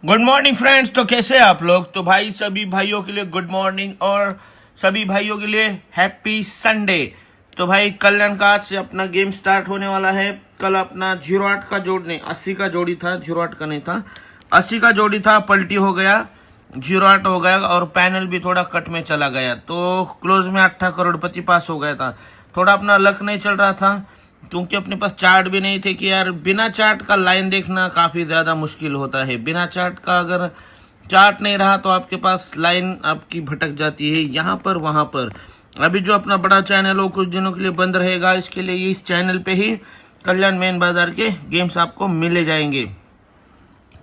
Good morning friends. तो कैसे हैं आप लोग? तो भाई सभी भाइयों के लिए गुड मॉर्निंग और सभी भाइयों के लिए हैप्पी संडे। तो भाई कल्याण का आज से अपना गेम स्टार्ट होने वाला है। कल अपना 08 का जोड़ नहीं 80 का जोड़ी था, 08 का नहीं था, 80 का जोड़ी था, पलटी हो गया, 08 हो गया और पैनल भी थोड़ा कट में चला गया। तो क्लोज में 8 करोड़पति पास हो गया था। थोड़ा अपना लक नहीं चल रहा था क्योंकि अपने पास चार्ट भी नहीं थे कि यार बिना चार्ट का लाइन देखना काफी ज्यादा मुश्किल होता है। बिना चार्ट का अगर चार्ट नहीं रहा तो आपके पास लाइन आपकी भटक जाती है यहाँ पर वहां पर। अभी जो अपना बड़ा चैनल हो कुछ दिनों के लिए बंद रहेगा, इसके लिए इस चैनल पे ही कल्याण मेन बाजार के गेम्स आपको मिले जाएंगे।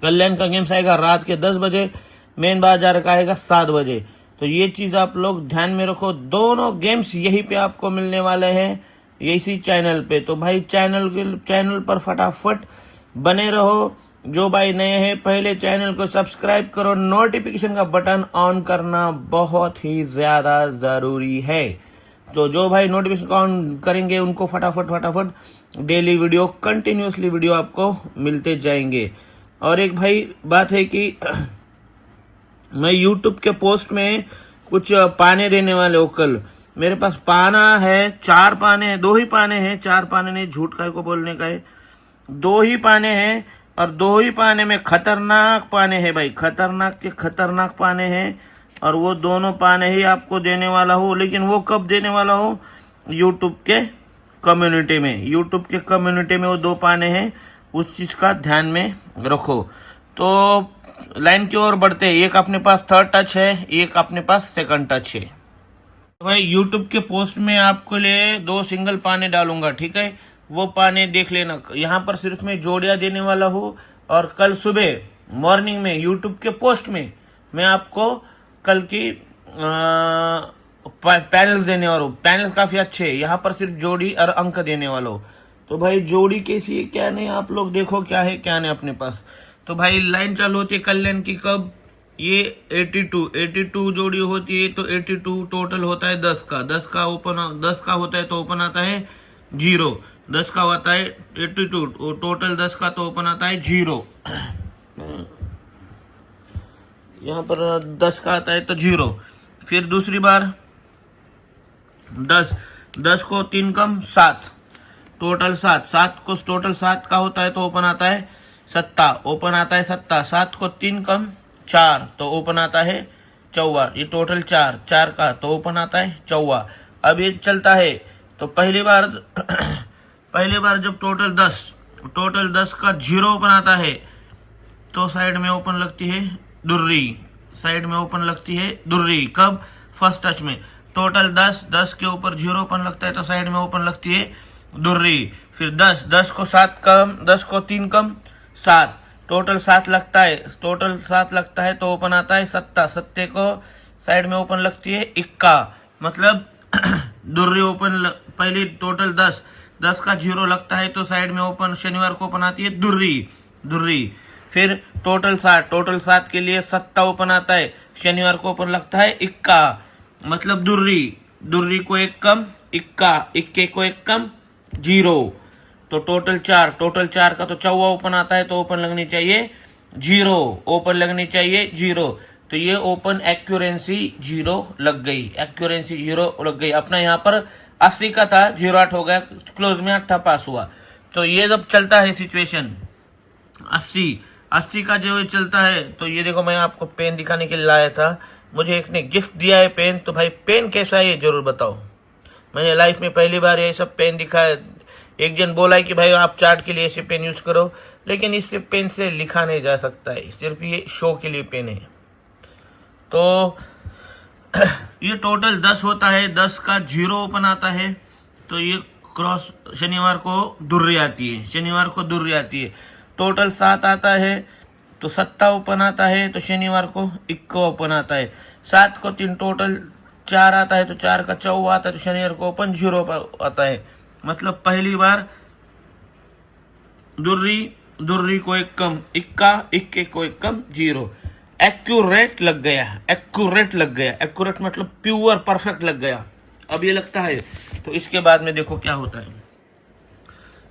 कल्याण का गेम्स आएगा रात के 10 बजे, मेन बाजार का आएगा 7 बजे। तो ये चीज आप लोग ध्यान में रखो, दोनों गेम्स यहीं पे आपको मिलने वाले हैं इसी चैनल पे। तो भाई चैनल पर फटाफट बने रहो। जो भाई नए हैं पहले चैनल को सब्सक्राइब करो, नोटिफिकेशन का बटन ऑन करना बहुत ही ज्यादा जरूरी है। तो जो भाई नोटिफिकेशन ऑन करेंगे उनको फटाफट डेली वीडियो कंटिन्यूसली वीडियो आपको मिलते जाएंगे। और एक भाई बात है कि मैं यूट्यूब के पोस्ट में कुछ पाने देने वाले हो। कल मेरे पास पाना है 4 पाने हैं, 2 ही पाने हैं, 4 पाने नहीं, झूठ का को बोलने का है, 2 ही पाने हैं और 2 ही पाने में खतरनाक पाने हैं भाई, खतरनाक के खतरनाक पाने हैं। और वो दोनों पाने ही आपको देने वाला हूँ, लेकिन वो कब देने वाला हूँ? यूट्यूब के कम्युनिटी में। यूट्यूब के कम्युनिटी में वो 2 पाने हैं, उस चीज का ध्यान में रखो। तो लाइन की ओर बढ़ते हैं। एक अपने पास थर्ड टच है, एक अपने पास सेकंड टच है। भाई यूट्यूब के पोस्ट में आपके लिए 2 सिंगल पाने डालूंगा, ठीक है? वो पाने देख लेना। यहाँ पर सिर्फ मैं जोड़ियां देने वाला हूँ और कल सुबह मॉर्निंग में यूट्यूब के पोस्ट में मैं आपको कल की पैनल्स देने वाला हूँ। पैनल्स काफी अच्छे हैं, यहाँ पर सिर्फ जोड़ी और अंक देने वाला हूँ। तो भाई जोड़ी कैसी है क्या नहीं आप लोग देखो, क्या है क्या नहीं अपने पास। तो भाई लाइन चालू होती है कल्याण की कब? ये 82 जोड़ी होती है। तो 82 टोटल होता है 10 का, 10 का ओपन, 10 का होता है तो ओपन आता है 0, 10 का होता है 82 टोटल 10 का तो ओपन आता है 0। यहाँ पर 10 का आता है तो 0। फिर दूसरी बार 10 को 3 कम 7, टोटल 7 को टोटल 7 का होता है तो ओपन आता है 7, ओपन आता है 7 को 3 कम 4 तो ओपन आता है 4, ये टोटल 4 का तो ओपन आता है 4। अब ये चलता है तो पहली बार जब टोटल 10 का 0 ओपन आता है तो साइड में ओपन लगती है दुर्री, साइड में ओपन लगती है दुर्री। कब? फर्स्ट टच में। टोटल 10 के ऊपर 0 ओपन लगता है तो साइड में ओपन लगती है दुर्री। फिर 10 को 7 कम, 10 को 3 कम 7, टोटल 7 लगता है तो ओपन आता है 7 को साइड में ओपन लगती है इक्का, मतलब दुर्री ओपन। पहले टोटल 10 का 0 लगता है तो साइड में ओपन, शनिवार को ओपन आती है दुर्री। फिर टोटल 7 के लिए 7 ओपन आता है, शनिवार को ओपन लगता है इक्का, मतलब दुर्री को 1 कम इक्का, इक्के को 1 कम 0। तो टोटल 4 का तो 4 ओपन आता है तो ओपन लगनी चाहिए 0, ओपन लगनी चाहिए 0। तो ये ओपन एक्यूरेंसी 0 लग गई, अपना यहाँ पर 80 का था 08 हो गया, क्लोज में 8 पास हुआ। तो ये जब चलता है सिचुएशन 80 का जो चलता है तो ये देखो, मैं आपको पेन दिखाने के लिए लाया था, मुझे एक ने गिफ्ट दिया है पेन। तो भाई पेन कैसा है ये जरूर बताओ। मैंने लाइफ में पहली बार ये सब पेन दिखा है। एक जन बोला है कि भाई आप चार्ट के लिए ऐसे पेन यूज करो, लेकिन इससे पेन से लिखा नहीं जा सकता है, सिर्फ ये शो के लिए पेन है। तो ये टोटल 10 होता है, 10 का 0 ओपन आता है तो ये क्रॉस शनिवार को दुर्री आती है। टोटल 7 आता है तो 7 ओपन आता है तो शनिवार को इक्का ओपन आता है। 7 को 3 टोटल 4 आता है तो 4 का 4 आता है तो शनिवार को ओपन 0 आता है, मतलब पहली बार दुर्री को 1 कम इक्का, इक्के को 1 कम 0। एक्यूरेट लग गया, एक्यूरेट मतलब प्योर परफेक्ट लग गया। अब ये लगता है तो इसके बाद में देखो क्या होता है।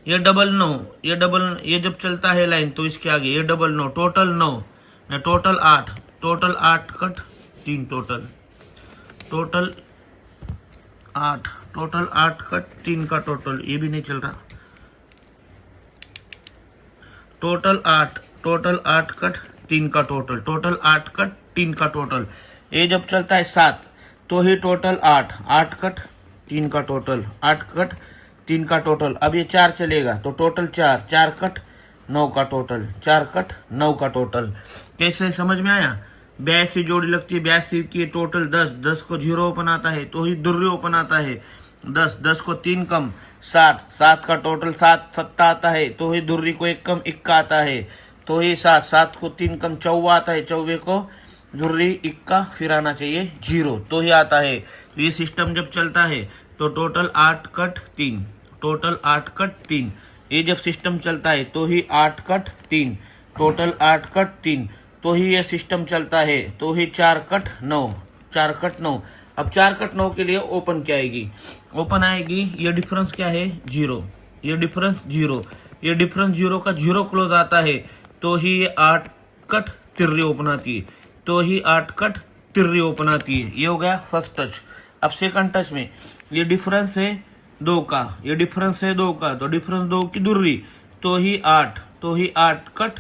ये डबल 9, ये जब चलता है लाइन तो इसके आगे ये double 9, total 9, total 8, total 8 cut 3 total, total 8, total 8 cut 3 का टोटल, ये भी नहीं चल रहा। टोटल 8, टोटल 8 कट 3 का टोटल, टोटल 8 कट 3 का टोटल। ये जब चलता है 7 तो ही टोटल 8, 8 कट 3 का टोटल, 8 कट 3 का टोटल। अब ये 4 चलेगा तो टोटल 4, 4 कट 9 का टोटल, 4 कट 9 का टोटल। कैसे समझ में आया? 82 जोड़ी लगती है, 82 की टोटल 10, 10 को 0 ओपन आता है तो ही दुर्री ओपन आता है। 10, 10 को 3 कम 7, 7 का टोटल 7 सत्ता आता है तो ही दुर्री को 1 कम इक्का आता है तो ही 7, 7 को 3 कम चौवा आता है, चौवे को दुर्री इक्का फिर आना चाहिए 0 तो ही आता है। तो ये सिस्टम जब चलता है तो टोटल 8 कट 3, टोटल 8 कट 3। ये जब सिस्टम चलता है तो ही 8 कट 3, टोटल 8 कट 3 तो ही ये सिस्टम चलता है तो ही 4 कट 9, 4 कट 9। अब 4 कट 9 के लिए ओपन क्या आएगी? ओपन आएगी, ये डिफरेंस क्या है? 0, ये डिफरेंस 0, ये डिफरेंस 0 का 0 क्लोज आता है तो ही ये 8 कट तिर्री ओपन आती है, तो ही 8 कट तिर्री ओपन आती है। ये हो गया फर्स्ट टच। अब सेकंड टच में ये डिफरेंस है 2 का, ये डिफरेंस है 2 का, तो डिफरेंस 2 की दुर्री तो ही 8, तो ही 8 कट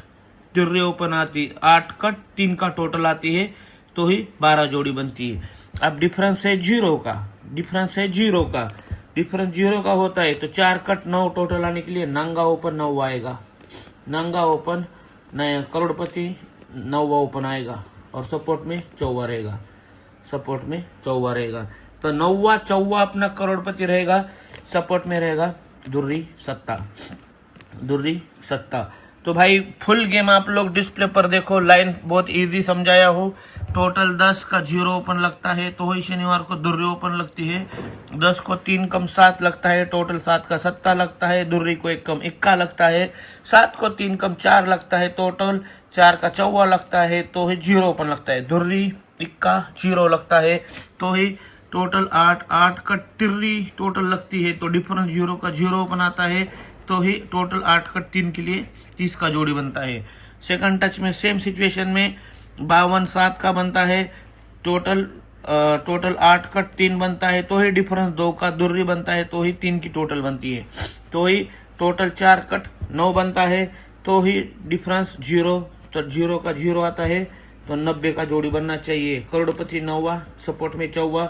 तिर्री ओपन आती, 8 कट 3 का टोटल आती है तो ही 12 जोड़ी बनती है। अब डिफरेंस है 0 का, डिफरेंस है 0 का, डिफरेंस 0 का होता है तो 4 कट 9 टोटल आने के लिए नंगा ओपन 9 आएगा, नंगा ओपन नया करोड़पति 9 ओपन आएगा और सपोर्ट में 14 रहेगा, सपोर्ट में 14 रहेगा। तो 9वां 14 अपना करोड़पति रहेगा, सपोर्ट में रहेगा दुर्री सत्ता, दुर्री सत्ता। तो भाई फुल गेम आप लोग डिस्प्ले पर देखो, लाइन बहुत इजी समझाया हो। टोटल 10 का 0 ओपन लगता है तो वही शनिवार को दुर्री ओपन लगती है। 10 को 3 कम 7 लगता है, टोटल 7 का सत्ता लगता है, दुर्री को 1 कम इक्का लगता है। 7 को 3 कम 4 लगता है, टोटल 4 का चौवा लगता है तो ही 0 ओपन लगता है, दुर्री इक्का 0 लगता है तो ही टोटल 8, 8 का तिर्री टोटल लगती है तो डिफरेंस 0 का 0 ओपन आता है तो ही टोटल 8 कट 3 के लिए 30 का जोड़ी बनता है। सेकंड टच में सेम सिचुएशन में 52 7 का बनता है, टोटल 8 कट 3 बनता है तो ही डिफरेंस 2 का दुर्री बनता है तो ही 3 की टोटल बनती है, तो ही टोटल 4 कट 9 बनता है तो ही डिफरेंस 0, तो 0 का 0 आता है तो 90 का जोड़ी बनना चाहिए। करोड़पति 9वां, सपोर्ट में 14,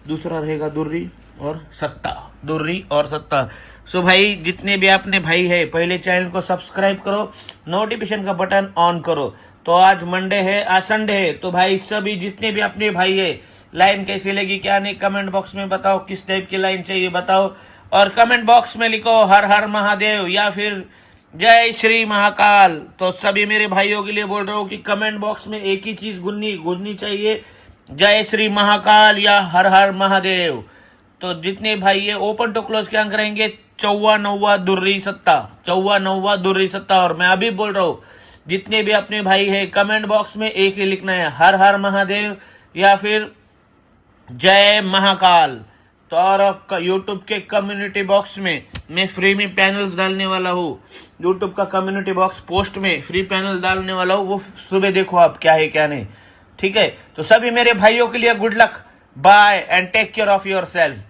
दूसरा रहेगा दुर्री और सत्ता, दुर्री और सत्ता। सो भाई जितने भी अपने भाई है पहले चैनल को सब्सक्राइब करो, नोटिफिकेशन का बटन ऑन करो। तो आज मंडे है, आज संडे है, तो भाई सभी जितने भी अपने भाई है लाइन कैसी लगी क्या नहीं कमेंट बॉक्स में बताओ, किस टाइप की लाइन चाहिए बताओ, और कमेंट बॉक्स में लिखो हर हर महादेव या फिर जय श्री महाकाल। तो सभी मेरे भाइयों के लिए बोल रहा हूँ कि कमेंट बॉक्स में एक ही चीज गुननी चाहिए, जय श्री महाकाल या हर हर महादेव। तो जितने भाई है ओपन टू क्लोज क्या करेंगे? 14 9 दुर्री सत्ता, 14 9 दुर्री सत्ता। और मैं अभी बोल रहा हूँ जितने भी अपने भाई है कमेंट बॉक्स में एक ही लिखना है, हर हर महादेव या फिर जय महाकाल। तो और यूट्यूब के कम्युनिटी बॉक्स में मैं फ्री में पैनल्स डालने वाला हूँ, यूट्यूब का कम्युनिटी बॉक्स पोस्ट में फ्री पैनल डालने वाला हूँ, वो सुबह देखो आप क्या है क्या नहीं, ठीक है। तो सभी मेरे भाइयों के लिए good luck, bye and take care of your self.